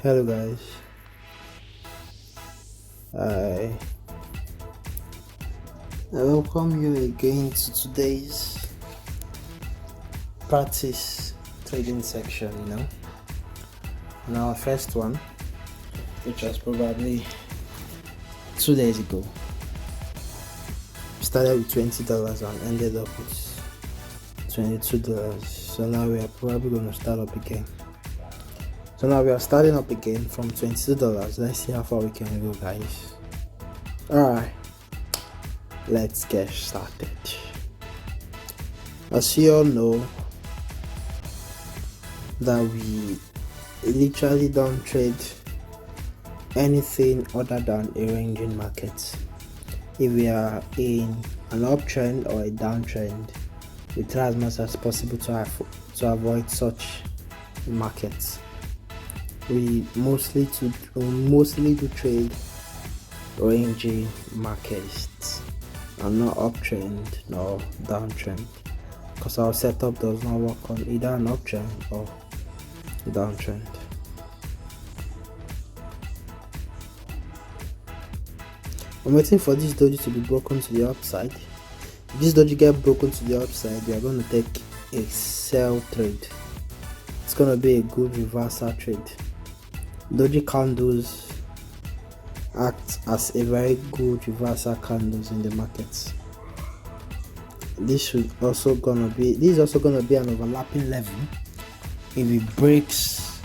Hello guys, I welcome you again to today's practice trading section. And our first one, which was probably 2 days ago, started with $20 and ended up with $22. So now we are probably going to start up again. So now we are starting up again from $22. Let's see how far we can go, guys. Alright, let's get started. As you all know, that we literally don't trade anything other than a ranging market. If we are in an uptrend or a downtrend, we try as much as possible to avoid such markets. We mostly do trade ranging markets and not uptrend nor downtrend, because our setup does not work on either an uptrend or downtrend. I'm waiting for this doji to be broken to the upside. If this doji get broken to the upside, we are going to take a sell trade. It's going to be a good reversal trade. Doji candles act as a very good reversal candles in the markets. This is also gonna be an overlapping level if it breaks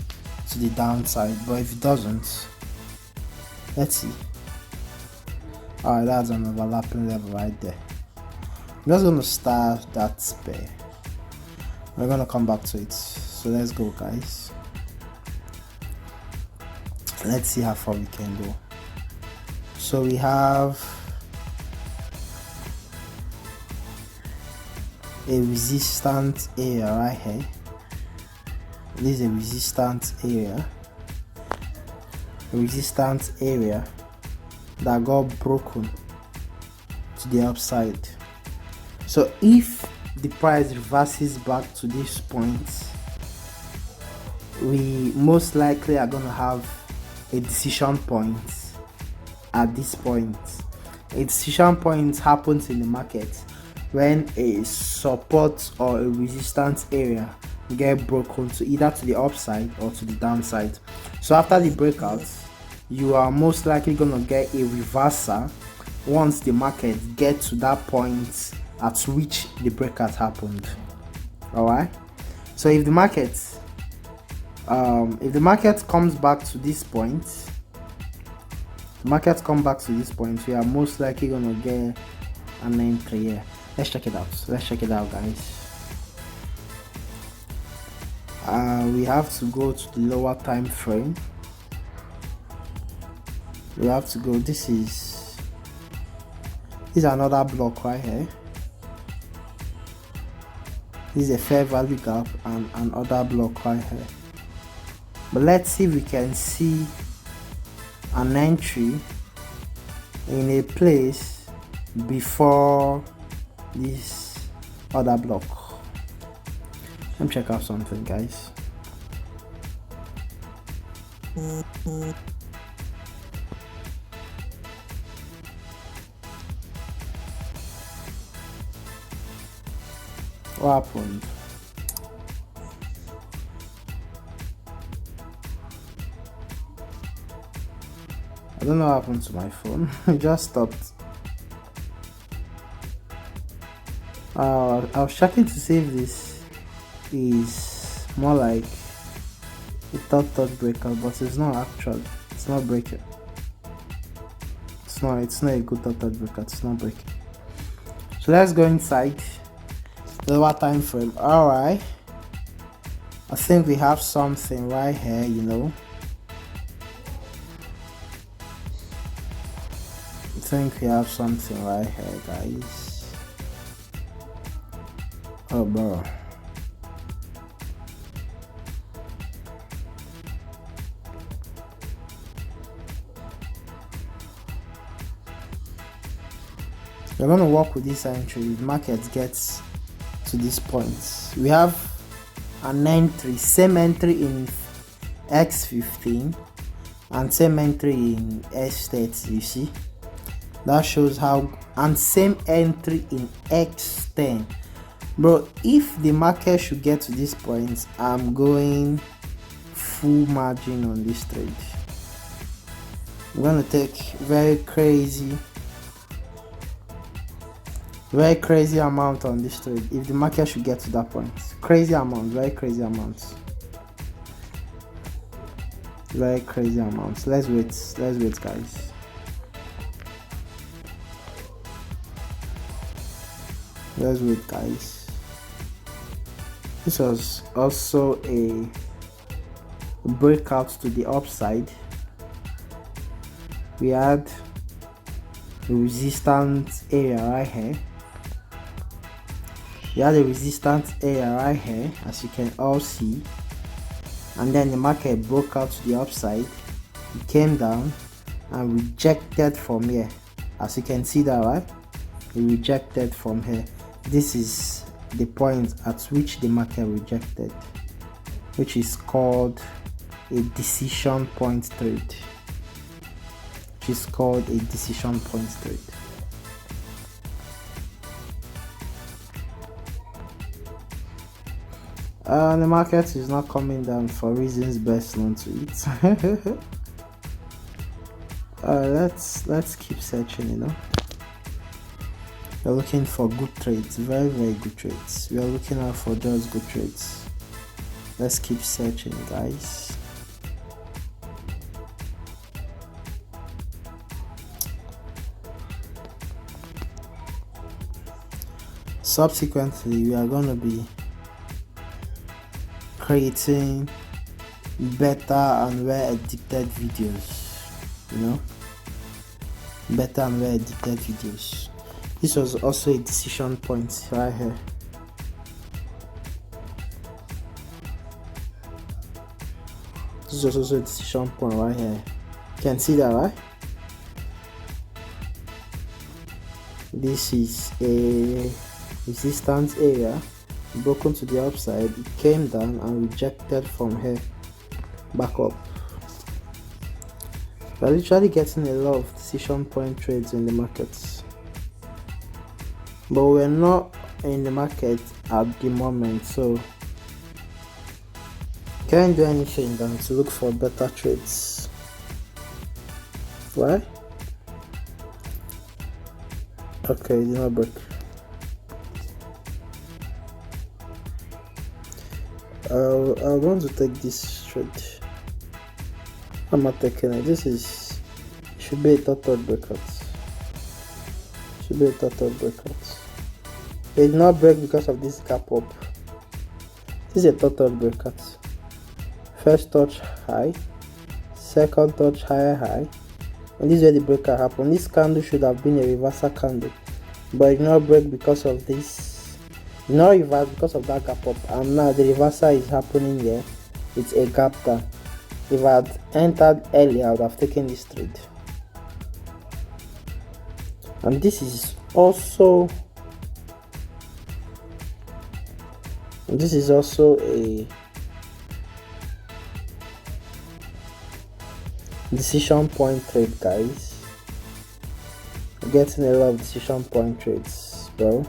to the downside, but if it doesn't, let's see. Alright, that's an overlapping level right there. I'm just gonna start that pair. We're gonna come back to it. So let's go, guys. Let's see how far we can go. So we have a resistance area right here. This is a resistance area that got broken to the upside. So if the price reverses back to this point, we most likely are going to have a decision point. At this point, a decision point happens in the market when a support or a resistance area get broken to either to the upside or to the downside. So after the breakout, you are most likely going to get a reversal once the market gets to that point at which the breakout happened. Alright, so if the market comes back to this point, we are most likely gonna get an entry here. Let's check it out, guys. We have to go to the lower time frame. This is another block right here. This is a fair value gap and another block right here. But let's see if we can see an entry in a place before this other block. Let me check out something, guys. What happened? I don't know what happened to my phone. It just stopped. I was checking to see if this is more like a third breakout, but it's not actually. It's not breaking. It's not a good third breakout. It's not breaking. So let's go inside lower time frame. Alright, I think we have something right here. Guys. Oh bro, we're going to work with this entry. If the market gets to this point, we have an entry, same entry X15 and same entry in S30. You see, that shows how, and same entry in X10. Bro, if the market should get to this point, I'm going full margin on this trade. I'm gonna take very crazy amount on this trade if the market should get to that point. Crazy amount, very crazy amounts. Very crazy amounts. Let's wait guys. Let's wait guys. This was also a breakout to the upside. We had a resistance area right here. We had a resistance area right here, as you can all see, and then the market broke out to the upside. It came down and rejected from here, as you can see that, right? It rejected from here. This is the point at which the market rejected, which is called a decision point trade. The market is not coming down for reasons best known to it. Let's keep searching, you know. We're looking for good trades, very good trades. We are looking out for just good trades. Let's keep searching, guys. Subsequently, we are going to be creating better and well edited videos, you know, better and well edited videos. This was also a decision point right here. This is also a decision point right here. You can see that, right? This is a resistance area broken to the upside. It came down and rejected from here back up. We're literally getting a lot of decision point trades in the markets, but we're not in the market at the moment, so can't do anything than to look for better trades. Why? Okay, did not break. I want to take this trade. I'm not taking it. This should be a total breakout. It did not break because of this gap up. This is a total breakout. First touch high, second touch higher high, and this is where the breakout happened. This candle should have been a reversal candle, but it did not break because of this. It did not reverse because of that gap up, and now the reversal is happening here. It's a gap down. If I had entered earlier, I would have taken this trade. And this is also a decision point trade, guys. We're getting a lot of decision point trades, bro.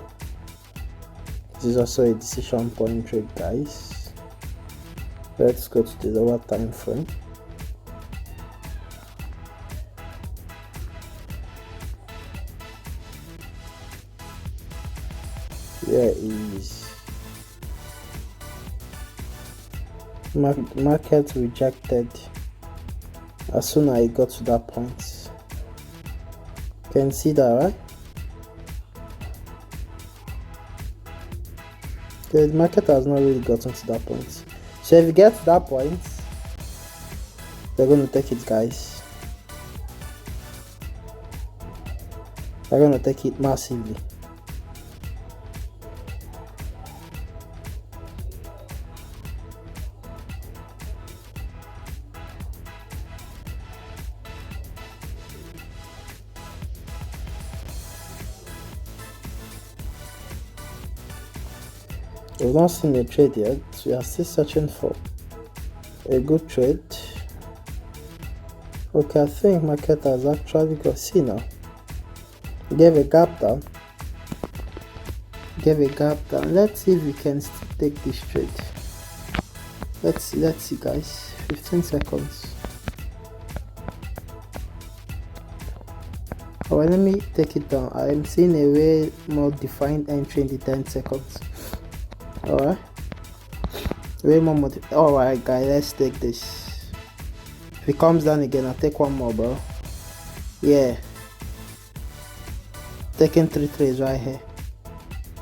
This is also a decision point trade, guys. Let's go to the lower time frame. There is market rejected as soon as I got to that point. You can see that, right? The market has not really gotten to that point. So if you get to that point, they're going to take it, guys. They're going to take it massively. We've not seen a trade yet. We are still searching for a good trade. Okay, I think market has actually got, see now, gave a gap down, let's see if we can still take this trade. Let's see guys, 15 seconds. Alright, let me take it down. I am seeing a way more defined entry in the 10 seconds. Alright, way more alright guys, let's take this. If it comes down again, I'll take one more, bro. Yeah, taking 3 trades right here.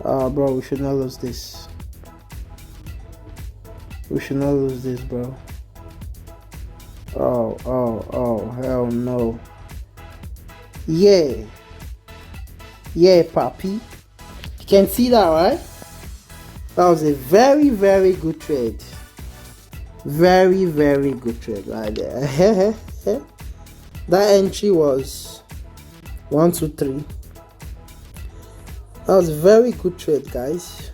Bro, we should not lose this. We should not lose this, bro. Oh, hell no. Yeah, papi. You can see that, right? That was a very, very good trade. Very, very good trade right there. That entry was 1, 2, 3. That was a very good trade, guys.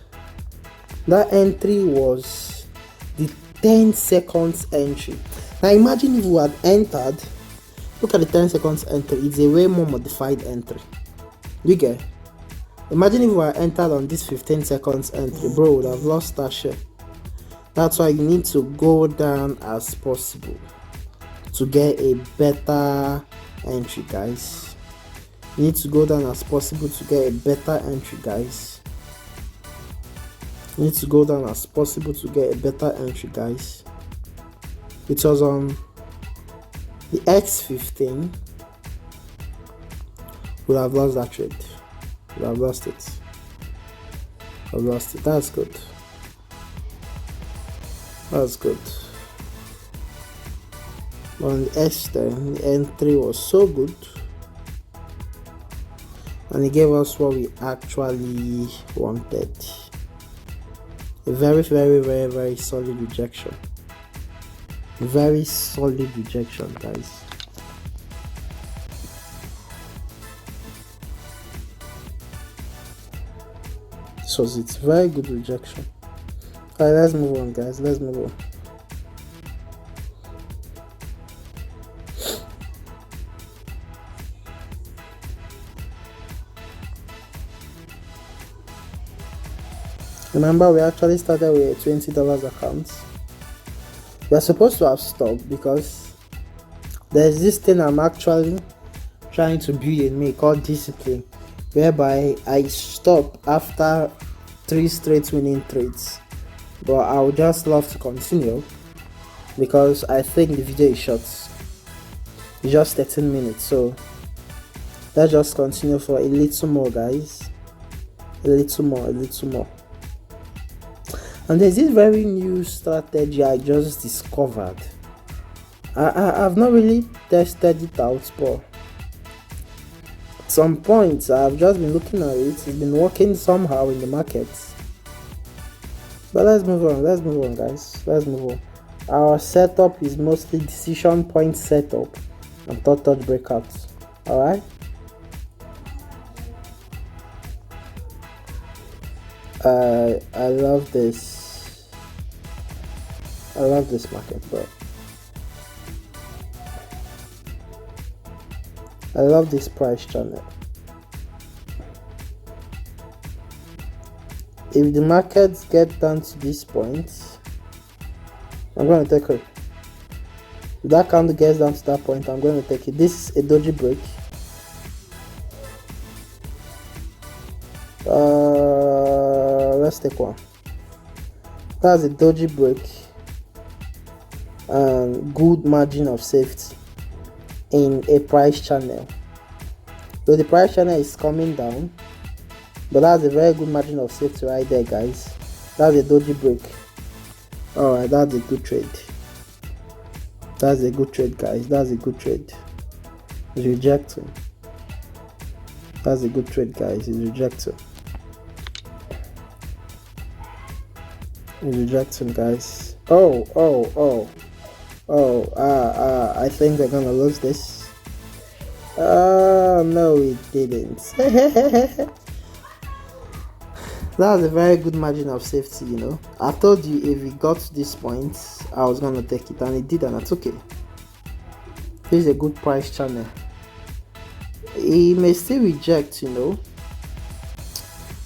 That entry was the 10 seconds entry. Now imagine if we had entered. Look at the 10 seconds entry. It's a way more modified entry. You get? Imagine if we had entered on this 15 seconds entry, bro, would have lost that share. That's why you need to go down as possible to get a better entry, guys. You need to go down as possible to get a better entry, guys. You need to go down as possible to get a better entry, guys. It was on the X15. Would have lost that trade. Would have lost it. I've lost it. That's good. That's good. On the S10, the entry was so good, and it gave us what we actually wanted. A very, very, very, very solid rejection. Very solid rejection, guys. This was it. Very good rejection. Alright, let's move on, guys. Let's move on. Remember, we actually started with a $20 account. We are supposed to have stopped because there's this thing I'm actually trying to build in me called discipline, whereby I stop after 3 straight winning trades. But I would just love to continue because I think the video is short. It's just 13 minutes, so let's just continue for a little more, guys. A little more. And there's this very new strategy I just discovered. I've not really tested it out, but at some points I've just been looking at it. It's been working somehow in the markets. But let's move on, guys. Let's move on. Our setup is mostly decision point setup and third touch breakouts. Alright. I love this. I love this market, bro. I love this price channel. If the markets get down to this point, I'm going to take it. If that candle gets down to that point, I'm going to take it. This is a doji break. Let's take one. That's a doji break and good margin of safety in a price channel. So the price channel is coming down, but that's a very good margin of safety right there, guys. That's a doji break. Alright, that's a good trade. That's a good trade, guys. That's a good trade. It's rejecting. That's a good trade, guys. It's rejecting. It's rejecting, guys. I think we're gonna lose this. No, it didn't. That was a very good margin of safety, you know. I told you if it got to this point, I was gonna take it, and it did, and that's okay. This is a good price channel. He may still reject,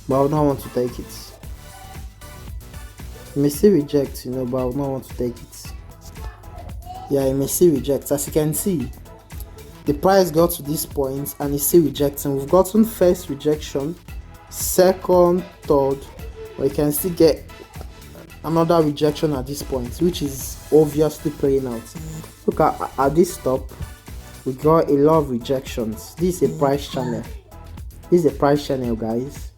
but I would not want to take it. He may still reject, but I would not want to take it. Yeah, he may still reject. As you can see, the price got to this point and it's still rejecting. We've gotten first rejection, second, third, but you can still get another rejection at this point, which is obviously playing out. Look at this top, we got a lot of rejections. This is a price channel. This is a price channel, guys.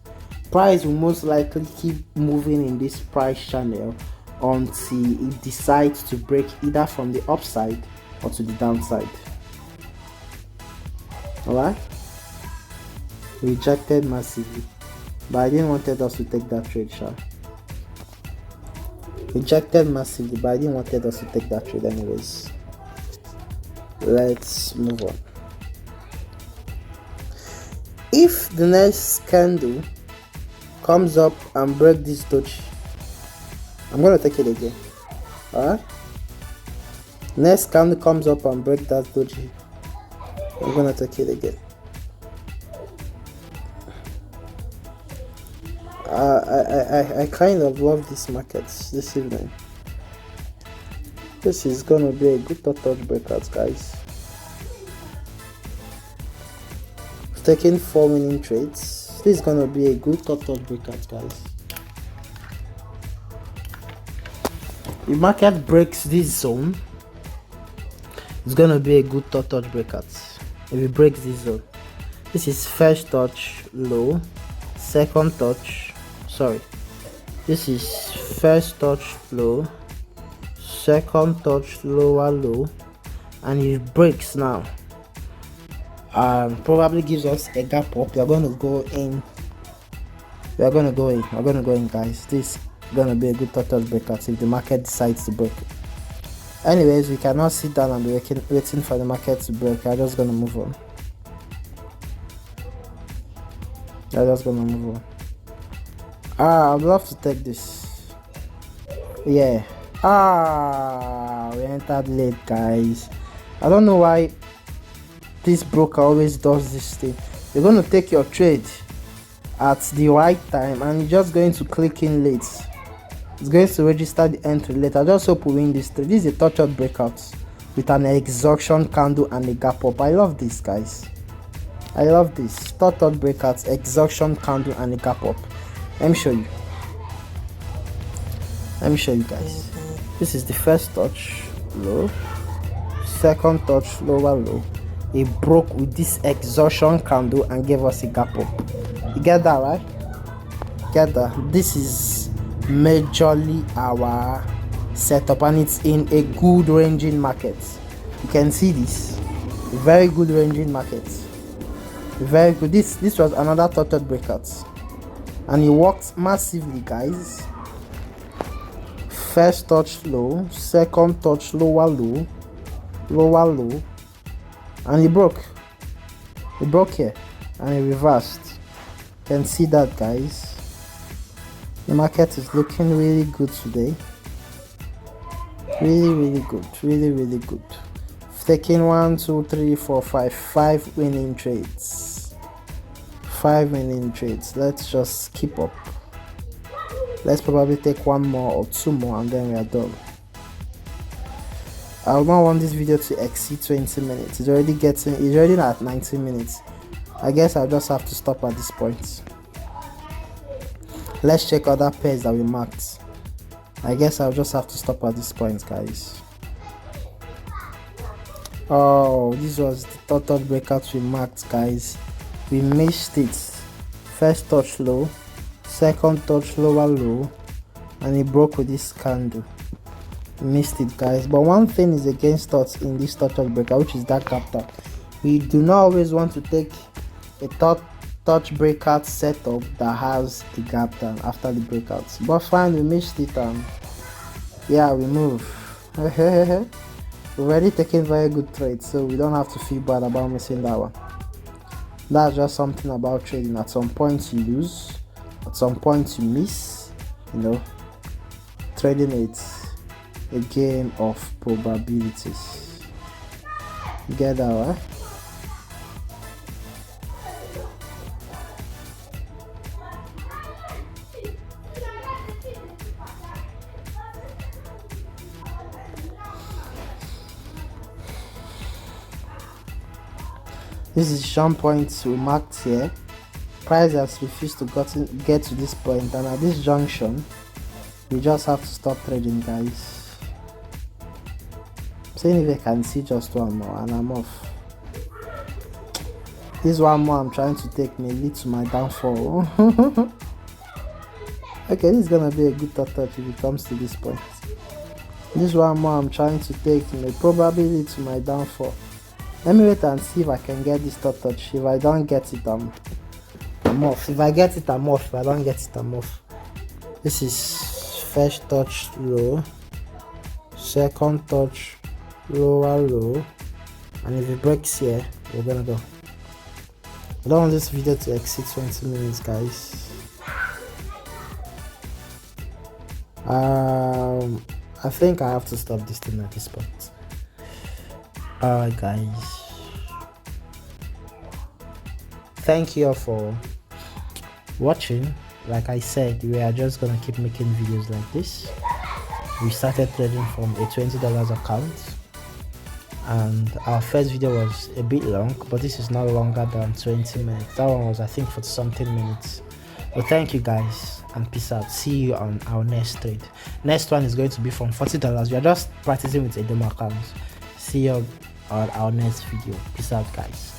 Price will most likely keep moving in this price channel until it decides to break either from the upside or to the downside. Alright, rejected massively, but I didn't want us to take that trade, sure. Rejected massively, but I didn't want us to take that trade anyways. Let's move on. If the next candle comes up and break this doji, I'm gonna take it again. Alright, next candle comes up and break that doji, I'm gonna take it again. I kind of love these markets this evening. This is gonna be a good touch breakout, guys. Taking 4 winning trades. This is gonna be a good touch breakout, guys. The market breaks this zone, it's gonna be a good touch breakout. If it breaks this zone, this is first touch low, second touch, this is first touch low, second touch lower low, and it breaks now and probably gives us a gap up. We're going to go in, guys. This is gonna be a good total breakout if the market decides to break. Anyways, we cannot sit down and be waiting for the market to break. I'm just gonna move on. I'd love to take this. Yeah. We entered late, guys. I don't know why this broker always does this thing. You're going to take your trade at the right time and you're just going to click in late. It's going to register the entry late. I just hope we win this trade. This is a touch-out breakout with an exhaustion candle and a gap up. I love this, guys. I love this. Touch-out breakouts, exhaustion candle and a gap up. Let me show you, guys. This is the first touch low, second touch lower low. It broke with this exhaustion candle and gave us a gap up. You get that, right? Get that? This is majorly our setup and it's in a good ranging market. You can see this. Very good ranging market. Very good. This was another touch-out breakout. And it worked massively, guys. First touch low, second touch lower low, and it broke here and it reversed. You can see that, guys. The market is looking really good today. Really good. Really good. Taking 1, 2, 3, 4, 5 winning trades. 5 winning trades. Let's just keep up. Let's probably take 1 more or 2 more and then we are done. I don't want this video to exceed 20 minutes. It's already at 19 minutes. I guess I'll just have to stop at this point. Let's check other pairs that we marked. I guess I'll just have to stop at this point, guys. Oh, this was the total breakout we marked, guys. We missed it. First touch low, second touch lower low, and it broke with this candle. We missed it, guys. But one thing is against us in this total breakout, which is that gap down. We do not always want to take a touch breakout setup that has the gap down after the breakouts. But fine, we missed it and yeah, we move. We've already taken very good trades, so we don't have to feel bad about missing that one. That's just something about trading. At some point you lose, at some point you miss. Trading it's a game of probabilities. You get that one? This is Sean points we marked here. Price has refused to get to this point, and at this junction we just have to stop trading, guys. I'm saying if I can see just one more and I'm off. This one more I'm trying to take may lead to my downfall. Okay, this is gonna be a good touch if it comes to this point. This one more I'm trying to take may probably lead to my downfall. Let me wait and see if I can get this touch. If I don't get it, I'm off. If I get it, I'm off. If I don't get it, I'm off. This is first touch low, second touch lower low, and if it breaks here, we're gonna go. I don't want this video to exceed 20 minutes, guys. I think I have to stop this thing at this point. Alright, guys, thank you all for watching. Like I said, we are just gonna keep making videos like this. We started trading from a $20 account, and our first video was a bit long, but this is not longer than 20 minutes. That one was, I think, for something minutes. Well, thank you guys, and peace out. See you on our next trade. Next one is going to be from $40. We are just practicing with a demo account. See you on our next video. Peace out, guys.